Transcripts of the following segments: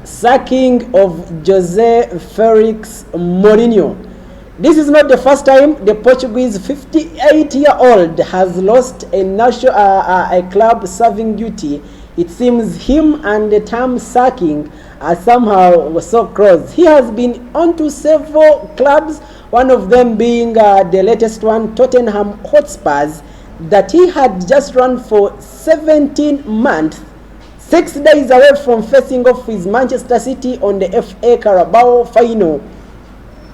Sacking of Jose Felix Mourinho. This is not the first time the Portuguese 58-year-old has lost a club serving duty. It seems him and the term sacking are somehow so close. He has been onto several clubs, one of them being the latest one, Tottenham Hotspurs, that he had just run for 17 months, 6 days away from facing off with Manchester City on the FA Carabao final.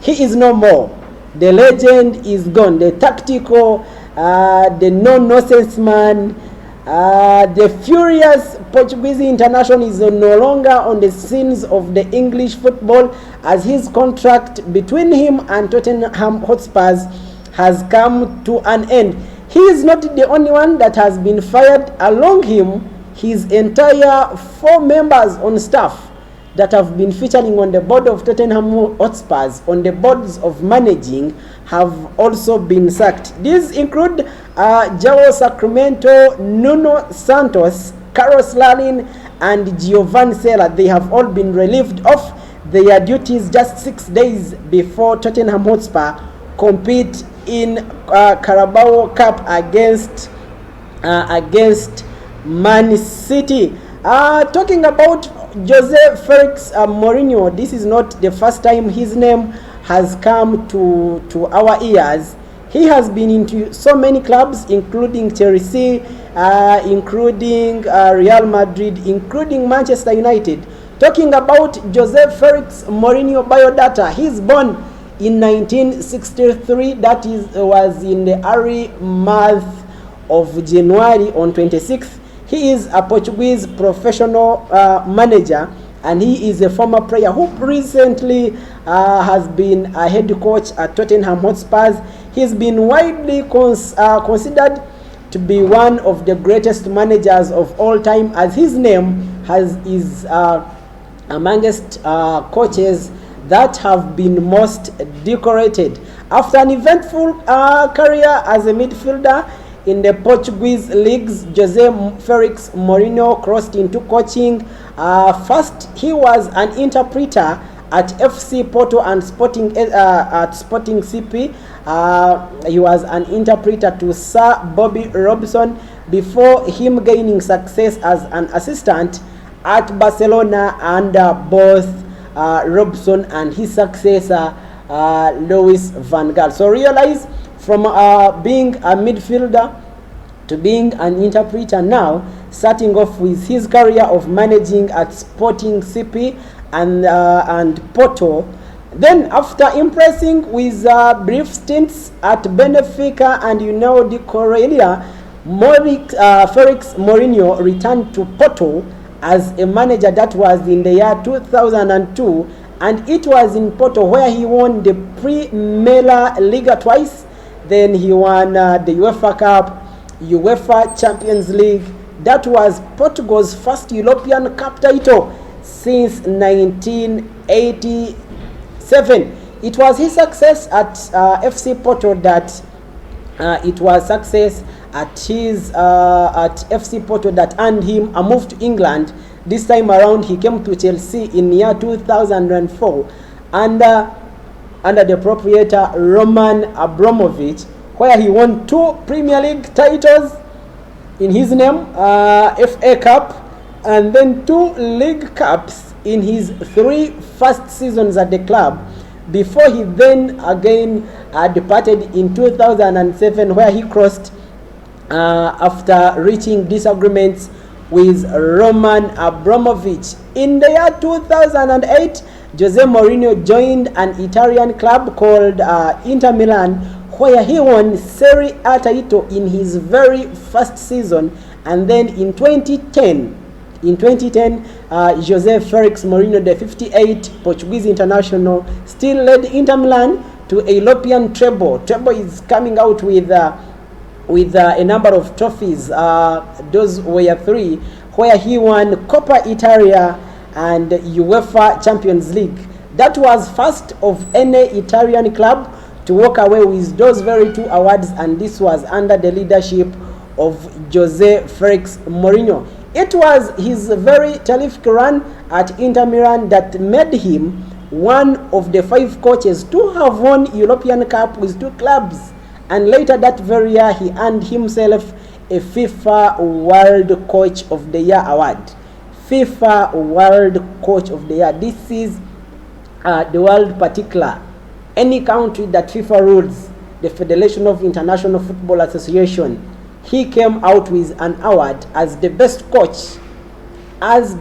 He is no more. The legend is gone. The tactical, the no-nonsense man, the furious Portuguese international is no longer on the scenes of the English football, as his contract between him and Tottenham Hotspurs has come to an end. He is not the only one that has been fired. Along him, his entire 4 members on staff that have been featuring on the board of Tottenham Hotspurs, on the boards of managing, have also been sacked. These include João Sacramento, Nuno Santos, Carlos Lalin, and Giovanni Sela. They have all been relieved of their duties just 6 days before Tottenham Hotspur compete in Carabao Cup against Man City. Talking about Jose Felix Mourinho, this is not the first time his name has come to our ears. He has been into so many clubs, including Chelsea, including Real Madrid, including Manchester United. Talking about Jose Felix Mourinho biodata, he's born in 1963. That was in the early month of January on 26th. He is a Portuguese professional manager, and he is a former player who recently has been a head coach at Tottenham Hotspurs. He's been widely considered to be one of the greatest managers of all time, as his name is amongst coaches that have been most decorated. After an eventful career as a midfielder in the Portuguese leagues, Jose Felix Mourinho crossed into coaching. First, he was an interpreter at FC Porto and Sporting CP. He was an interpreter to Sir Bobby Robson before him gaining success as an assistant at Barcelona under both Robson and his successor Louis van Gaal. So realize, from being a midfielder to being an interpreter now, starting off with his career of managing at Sporting CP and Porto. Then, after impressing with brief stints at Benfica and the Corellia, Felix Mourinho returned to Porto as a manager. That was in the year 2002, and it was in Porto where he won the Primeira Liga twice. Then he won the UEFA Cup, UEFA Champions League. That was Portugal's first European Cup title since 1987. It was his success at FC Porto that at FC Porto that earned him a move to England. This time around, he came to Chelsea in year 2004 under the proprietor Roman Abramovich, where he won 2 Premier League titles in his name, FA Cup, and then 2 League Cups in his 3 first seasons at the club, before he then again departed in 2007, where he crossed after reaching disagreements with Roman Abramovich. In the year 2008, Jose Mourinho joined an Italian club called Inter Milan, where he won Serie A title in his very first season. And then in 2010, Jose Felix Mourinho, the 58 Portuguese international, still led Inter Milan to a European treble. Treble is coming out with a number of trophies. Those were 3, where he won Coppa Italia and UEFA Champions League. That was first of any Italian club to walk away with those very 2 awards, and this was under the leadership of Jose Felix Mourinho. It was his very terrific run at Inter Milan that made him one of the 5 coaches to have won European Cup with 2 clubs. And later that very year, he earned himself a FIFA World Coach of the Year award. FIFA World Coach of the Year. This is the world particular. Any country that FIFA rules, the Federation of International Football Association, he came out with an award as the best coach, in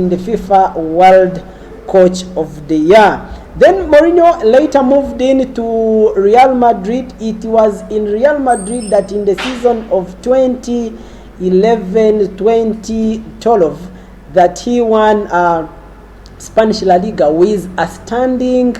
the FIFA World Coach of the Year. Then Mourinho later moved into Real Madrid. It was in Real Madrid that in the season of 2011-2012 that he won Spanish La Liga with a standing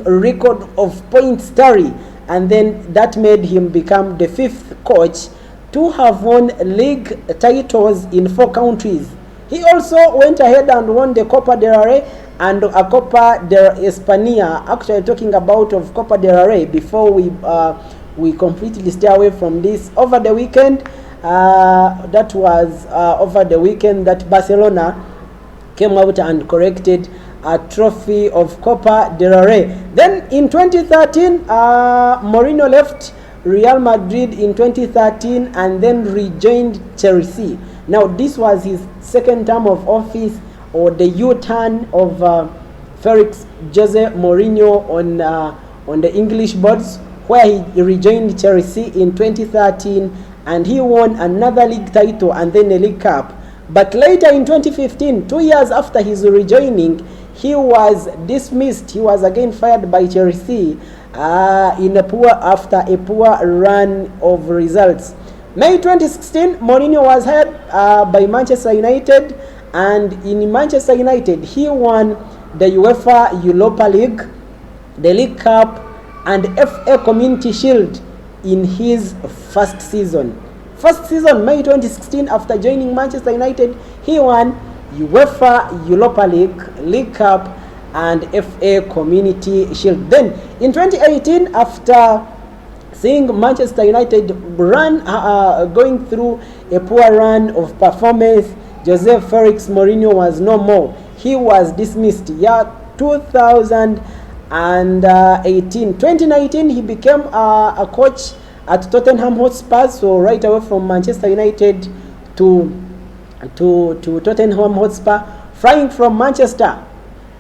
record of points tally, and then that made him become the 5th coach to have won league titles in 4 countries. He also went ahead and won the Copa del Rey and a Copa de España. Actually, talking about of Copa del Rey before we completely stay away from this. Over the weekend, that Barcelona came out and corrected a trophy of Copa del Rey. Then in 2013, Mourinho left Real Madrid in 2013 and then rejoined Chelsea. Now this was his 2nd term of office, or the U-turn of Felix Jose Mourinho on the English boards, where he rejoined Chelsea in 2013 and he won another league title and then a league cup. But later in 2015, 2 years after his rejoining, he was dismissed. He was again fired by Chelsea after a poor run of results. May 2016, Mourinho was hired by Manchester United, and in Manchester United, he won the UEFA Europa League, the League Cup, and FA Community Shield in his first season. May 2016, after joining Manchester United, he won UEFA Europa League, League Cup, and FA Community Shield. Then in 2018, after seeing Manchester United going through a poor run of performance, Jose Felix Mourinho was no more. He was dismissed. 2019, he became a coach at Tottenham Hotspur. So right away from Manchester United to Tottenham Hotspur, flying from Manchester,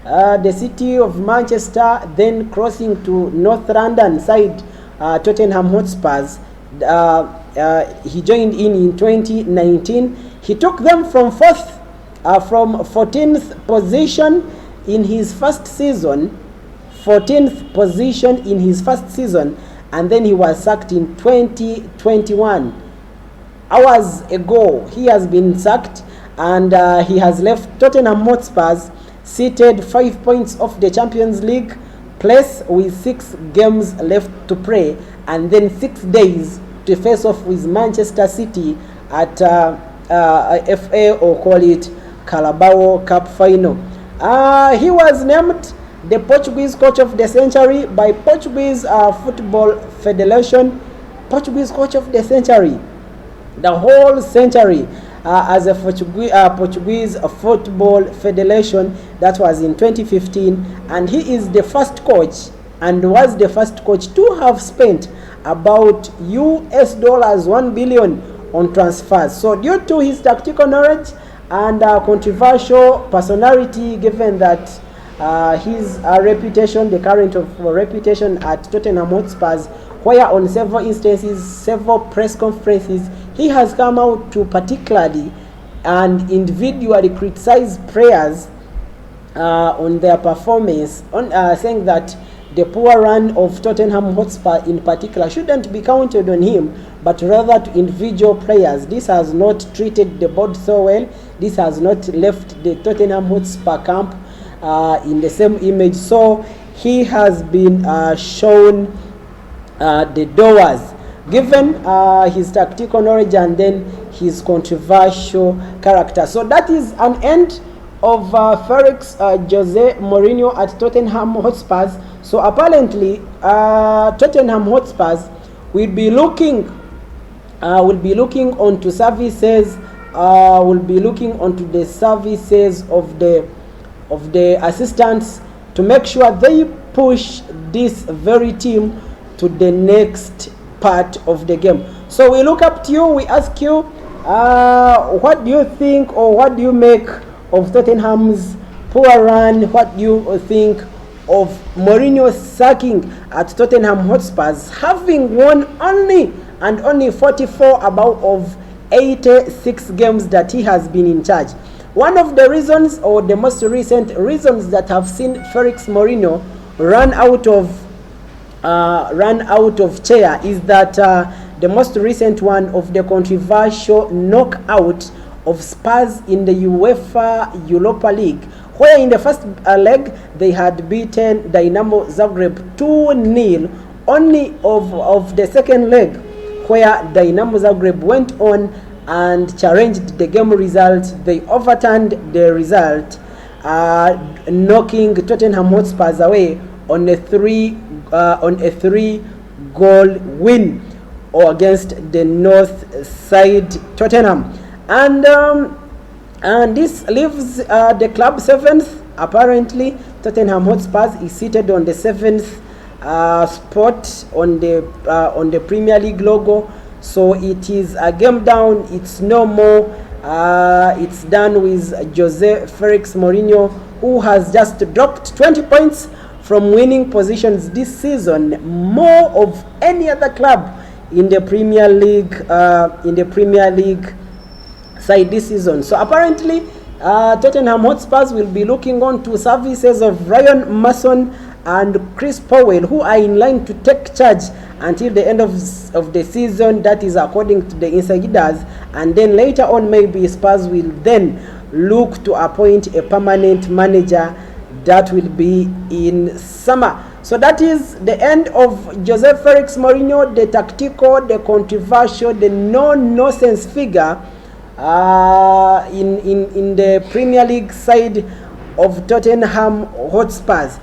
the city of Manchester, then crossing to North London side, Tottenham Hotspurs. He joined in 2019. He took them from 14th position in his first season, and then he was sacked in 2021. Hours ago, he has been sacked, and he has left Tottenham Hotspurs seated 5 points off the Champions League place with 6 games left to play, and then 6 days to face off with Manchester City at FA, or call it Carabao Cup final. He was named the Portuguese Coach of the Century by Portuguese Football Federation. Portuguese Coach of the Century, the whole century, as a Portuguese Football Federation. That was in 2015, and he is the first coach, and was the first coach to have spent about $1 billion on transfers. So due to his tactical knowledge and controversial personality, given that his reputation, the current of reputation at Tottenham Hotspurs, where on several instances, several press conferences, he has come out to particularly and individually criticize players on their performance, saying that the poor run of Tottenham Hotspur in particular shouldn't be counted on him, but rather to individual players. This has not treated the board so well. This has not left the Tottenham Hotspur camp in the same image. So he has been shown the doors, given his tactical knowledge and then his controversial character. So that is an end of Felix Jose Mourinho at Tottenham Hotspurs. So apparently Tottenham Hotspurs will be looking onto services will be looking onto the services of the assistants to make sure they push this very team to the next part of the game. So we look up to you, we ask you, what do you think, or what do you make of Tottenham's poor run? What do you think of Mourinho sacking at Tottenham Hotspurs, having won only 44 out of 86 games that he has been in charge? One of the reasons, or the most recent reasons, that have seen Felix Mourinho run out of chair is that the most recent one of the controversial knockout of Spurs in the UEFA Europa League, where in the first leg they had beaten Dynamo Zagreb 2-0. Only of the second leg, where Dynamo Zagreb went on and challenged the game result, they overturned the result, knocking Tottenham Hotspurs away on a 3-goal win against the North Side Tottenham, and this leaves the club 7th. Apparently, Tottenham Hotspurs is seated on the 7th spot on the Premier League logo. So it is a game down. It's no more. It's done with Jose Felix Mourinho, who has just dropped 20 points from winning positions this season, more of any other club in the Premier League side this season. So apparently, Tottenham Hotspurs will be looking on to services of Ryan Mason and Chris Powell, who are in line to take charge until the end of the season. That is according to the insiders. And then later on, maybe Spurs will then look to appoint a permanent manager. That will be in summer. So that is the end of Jose Felix Mourinho, the tactical, the controversial, the no-nonsense figure in the Premier League side of Tottenham Hotspurs.